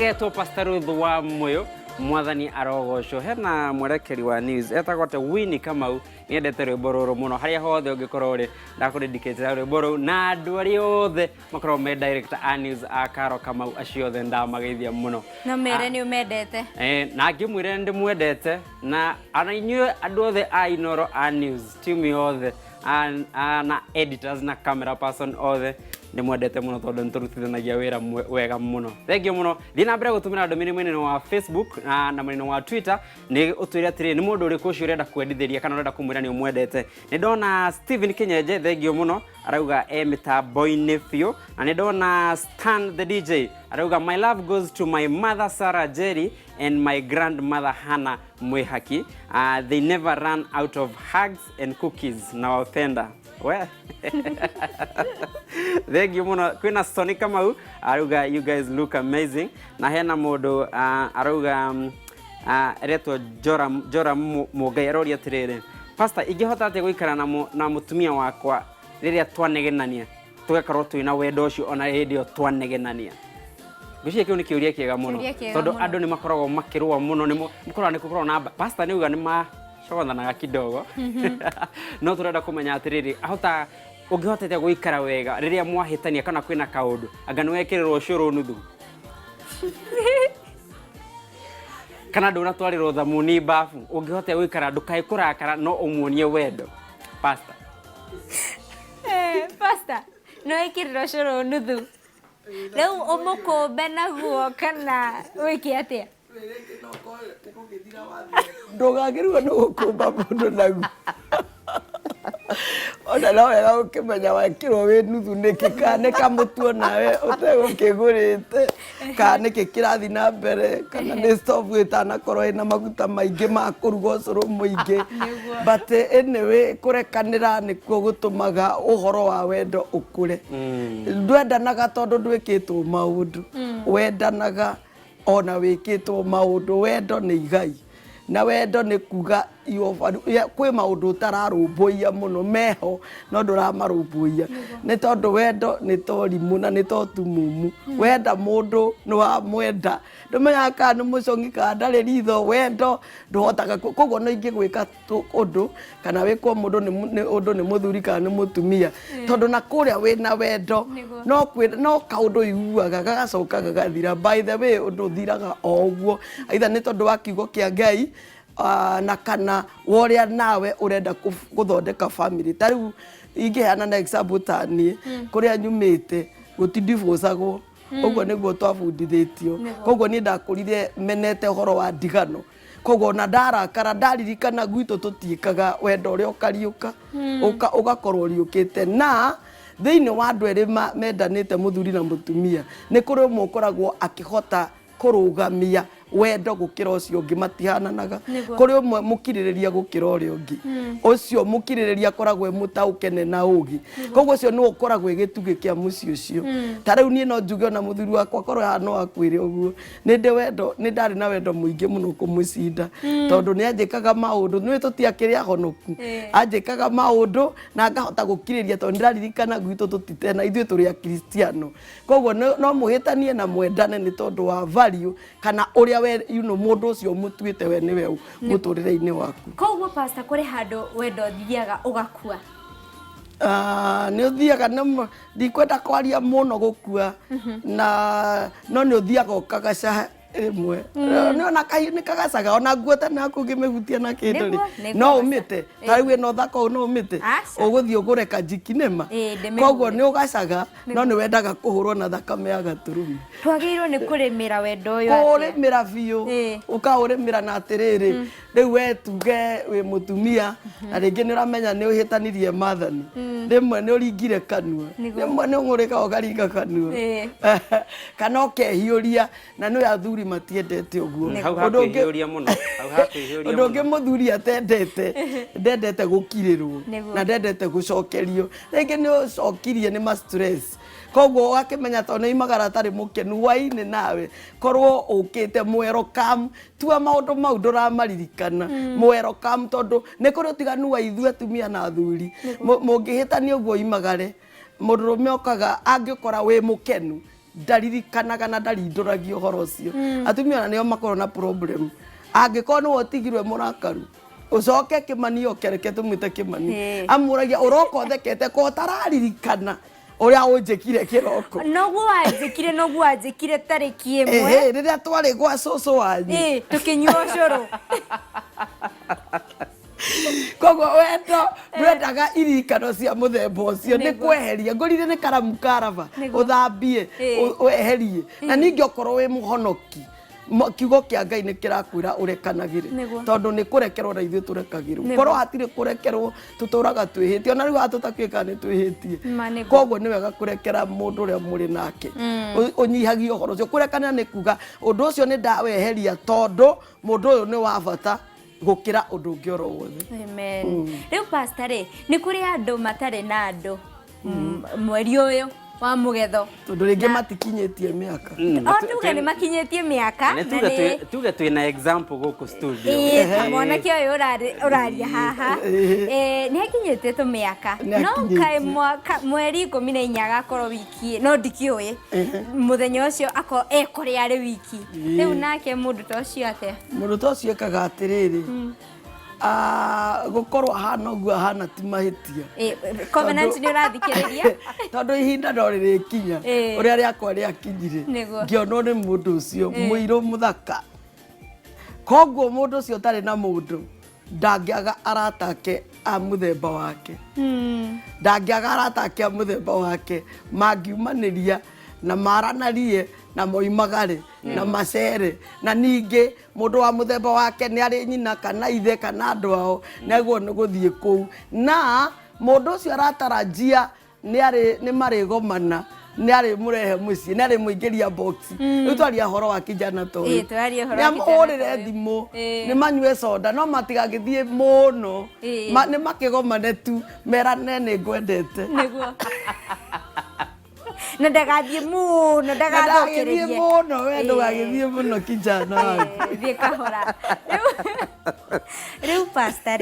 agetwo Pastor Ruth wa Moyo mwathani arogocwo hena mwerekeri wa news etagwo te Winnie Kamau niendete rwimbo ruru muno haria hothe ungikorwo ri ndakudedicate rwimbo ruru na andu ari othe makorwo me director a news a Karo Kamau acio othe ndamageithia muno no mere ni umendete na ngimwire ndi mwendete na ana inyue andu othe a Inoro a news team yothe na editors na camera person othe ni mwendete muno tondu nturutithanagia wira wega muno thengio muno thina mbere gutumira ndomini mwene wa Facebook na mwene wa Twitter ni utwire atiri ni mundu uriku ucio urenda kwendithiria kana urenda kumwira ni umwendete ni ndona Steven Kinyeje thengio muno arauga mitambo-ini biu na ni ndona Stan the DJ arauga my love goes to my mother Sarah Jerry and my grandmother Hannah Mwihaki they never run out of hugs and cookies na wapenda we thank you muno kwina Sony Kamau arauga you guys look amazing na hena mundu arauga retwo Jora Mugai aroria tirire pastor ingihota ate guikara na mutumia wakwa riria twanegenania tugakorwo twina wendo ucio ona hindio twanegenania giciye kiu ni kiuria kiega muno tondu andu ni makoragwo makirwa muno ni mukorwa ni kukorwo na pastor ni uga ni ma shogonanaga kidogo no turenda kumenya atiriri ahota ungihotete guikara wega riria mwahitania kana kwina kaundu anga ni wekirirwo curu nuthu kana nduna twarirwo thamuni bafu ungihotete guikara ndukai kurakara no umuonie wendo pastor pastor no wekirirwo curu nuthu leo umukombe naguo kana wiki atia ndogagirwa no gukumba mundu nagu ona no wega ukimenya wakirwo wi nuthu niki kane kamutuo nawe utegukigurite kane kirathi na mbere kana ni stove itana korwo ina maguta maingi ma kuruga ucuru muingi but anyway kurekanira nikuo gutumaga uhoro wa wendo ukure ndwendanaga tondu ndwikitwo maundu wendanaga ona wikitwo maundu wendo ni igai na wendo ni kuga kwi maundu utararumbuia muno meho no nduramarumbuia ni tondu wendo ni torimu na ni totumumu wenda mundu no wa mwenda ndumenya kana mucongi ka ndari ritho wendo nduhotaga koguo no ingi gwika undu kana wikwo mundu ni undu ni muthuri kana ni mutumia tondu na kuria wina wendo no kaundu iguaga gagacoka gagathira by the way undu thiraga o uguo either ni tondu wa kiugo kia Ngai na kana woria nawe urenda guthondeka family tariu ingiheana na example tani kuria nyumite gutindivocagwo uguo niguo twabundithitio koguo ni ndakurire menete horo wa ndigano koguo na ndarakara ndaririkana gwito tutiikaga wendo uri ukariuka ugakorwo riukite na thiini wa andu eri mendanite muthuri na mutumia ni kuri umwe ukoragwo akihota kurugamia wendo gukira ucio ungi matihananaga kuri umwe mukiririria gukira uri ungi ucio mukiririria koragwe mutaukene na ugi koguo ucio no ukoragwe gitugi kia muci ucio tariu nie no njuge na muthuri wakwa korwo hano akwire uguo ninde wendo ni ndari na wendo muingi muno kumucinda tondu ni anjikaga maundu ni tutiakiria honoku anjikaga maundu na ngahota gukiriria tondu ndaririkana gwitu tutitena ithuĩ turi a Kristiano koguo no muhitanie na mwendane ni tondu wa value kana uria we mundu ucio mutuite we niwe muturire-ini waku koguo pastor kuri handu wendo thiaga ugakua ni uthiaga ndikwenda kwaria muno gukua na no ni uthiaga ukagaca imwe no ni kagacaga ona nguota na kugimehutia na kindu no umite tariwe no thako no umite uguthii ugure kajikinema koguo ni ugacaga no ni wendaga kuhurwo na thakame ya gaturumi twagirwo ni kurimira wendo uyu kurimira biu ukaurimira na atiriri riu we tuge wi mutumia na ringi ni uramenya ni uhitanirie mathani rimwe ni uringire kanua rimwe ni ungurika ugaringa kanua kana ukehiuria na no yathuri matiendete uguo undu ungi muthuri atendete ndendete gukirirwo na ndendete gucokerio ringi ni ucokirie ni ma stress koguo wakimenya tondu imagara tari mukenu waini nawe korwo ukite welcome tua maundu mau nduramaririkana welcome tondu ni kuri utiganu wa ithu atumia na athuri mungihitania uguo imagare murume okaga angikora we mukenu ndaririkanaga na ndarindũragio ũhoro ũcio atumia ona nĩo makorwo na problem angĩkorwo nĩwe ũtigirwe mũrakaru ucoke Kimani okereke tũmwĩte Kimani amũragia ũroka ũthekete ko ũtararirikana ũrĩa ũnjĩkire kĩroko noguo wanjĩkire tarĩki ĩmwe rĩrĩa twarĩ gwa cũcũ wanyu tũkĩnyua ũcũrũ koguo wendo ndwendaga iririkano cia mũthemba ũcio nĩ kweheria ngũrire nĩ karamu karaba ũthambie weherie na ningĩ okorwo wĩ mũhonoki kiugo kĩa Ngai nĩ kĩrakwĩra ũrekanagĩre tondũ nĩ kũrekerwo na ithuĩ tũrekagĩrwo korwo hatirĩ kũrekerwo tũtũraga twĩhĩtie ona rĩu hatũtakwĩka nĩ twĩhĩtie koguo nĩ wega kũrekera mũndũ ũrĩa mũrĩ nake ũnyihagia ũhoro ũcio kũrekana nĩ kuga ũndũ ũcio nĩ ndaweheria tondũ mũndũ ũyũ nĩ wa bata gũkĩra ũndũ ũngĩ oro wothe. Amen. Rĩu pastor nĩ kũrĩ andũ matarĩ na andũ mweri ũyũ wa mũgetho tondũ rĩngĩ matikinyĩtie mĩaka tuge nĩ makinyĩtie mĩaka na tuge twĩna example gũkũ studio mwanake ũyũ ũraria haha nĩ akinyĩtie tũmĩaka no kaĩ mweri 14 agakorwo wiki no ndikĩũĩ mũthenya ũcio akorwo ekũrĩa arĩ wiki rĩu nake mũndũ ta ũcio atĩa mũndũ ta ũcio ekaga atĩrĩrĩ gukorwo hana uguo hana ti mahitia covenant ni ũrathikĩrĩria tondũ ihinda no rĩrĩkinya ũrĩa rĩakwa rĩakinyire ngĩonwo nĩ mũndũ ũcio mũirũ mũthaka koguo mũndũ ũcio ũtarĩ na mũndũ ndangĩaga aratake a mũthemba wake ndangĩaga aratake a mũthemba wake mangiumanĩria na maranarie na moimagare na macere na ningĩ mũndũ wa mũthemba wake nĩ arĩ nyina kana ithe kana andũ ao naguo nĩ gũthiĩ kũu na mũndũ ũcio aratarajia nĩ marĩgomana nĩ arĩ mũrehe mũciĩ nĩ arĩ mũingĩria box rĩu twaria horo wa kijana toyũ nĩ amũhũrĩre thimũ nĩ manyue soda no matigagĩthiĩ mũno nĩ makĩgomane tu merane nĩ ngwendete na ndagathiĩ mũno ndagathũkĩrĩrie mũno we ndũgagĩthiĩ mũno kijana thiĩ kahora rĩu pastor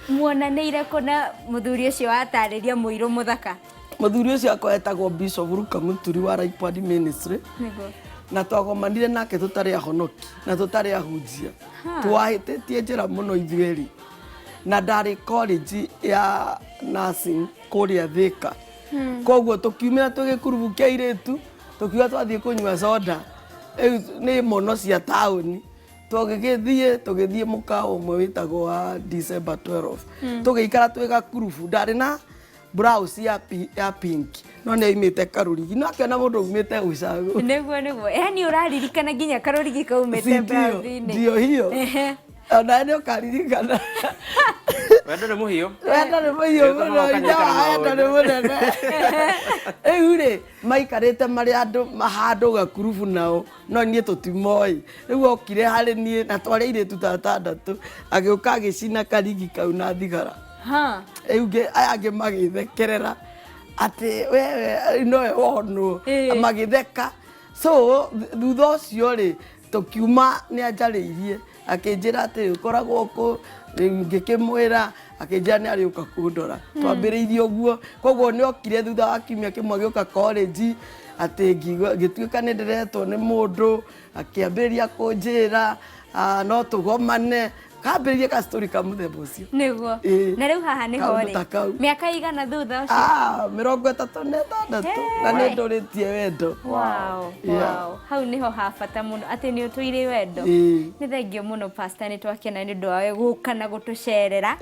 muonanĩire kũ na mũthuri ũcio watarĩria mũirũ mũthaka mũthuri ũcio akwa etagwo Bishop Ruka Mũturi wa Raipwani Ministry na twagomanire nake tũtarĩ ahonoki na tũtarĩ ahunjia twahĩtĩtie njĩra mũno ithuerĩ na ndarĩ college ya nursing kũrĩa Thika koguo tũkiumĩra tũgĩkurubu kĩa airĩtu tũkiuga twathiĩ kũnyua soda nĩ mono cia taũni tũgĩthiĩ mũkawa ũmwe wĩtagwo wa December 12 tũgĩikara twĩ gakurubu ndarĩ na blouse ya pink no nĩ aimĩte karũrigi no akĩona mũndũ umĩte ũcagũ nĩguo yani ũraririkana nginya karũrigi kaumĩte blouse-inĩ ndio hiyo ona nĩ ũkaririkana wendo nĩ mũhiũ wendo nĩ mũnene rĩu rĩ maikarĩte marĩ andũ handũ gakurubu nao no niĩ tũtimoĩ rĩu okire harĩ niĩ na twarĩ airĩtu ta atandatũ agĩũka agĩcina karigi kau na thigara rĩu aya angĩ magĩthekerera atĩ wewe nowe wonwo magĩtheka so thutha ũcio rĩ tũkiuma nĩ anjarĩirie akĩnjĩra atĩ ũkoragwo kũ ngĩkĩmwĩra akĩnjĩra nĩ arĩũka kũndora twambĩrĩirie ũguo koguo nĩ okire thutha wa kiumia kĩmwe gĩũka college atĩ ngĩtuĩka nĩ ndĩretwo nĩ mũndũ akĩambĩrĩria kũnjĩra no tũgomane kambĩrĩrie ka story ka mũthemba ũcio nĩguo na rĩu haha nĩho rĩ mĩaka igana thutha ũcio 36 na nĩ ndũrĩtie wendo hau nĩho ha bata mũno atĩ nĩ ũtũire wendo nĩ thengiũ mũno pastor nĩ twakena nĩ ũndũ wawe gũka na gũtũcerera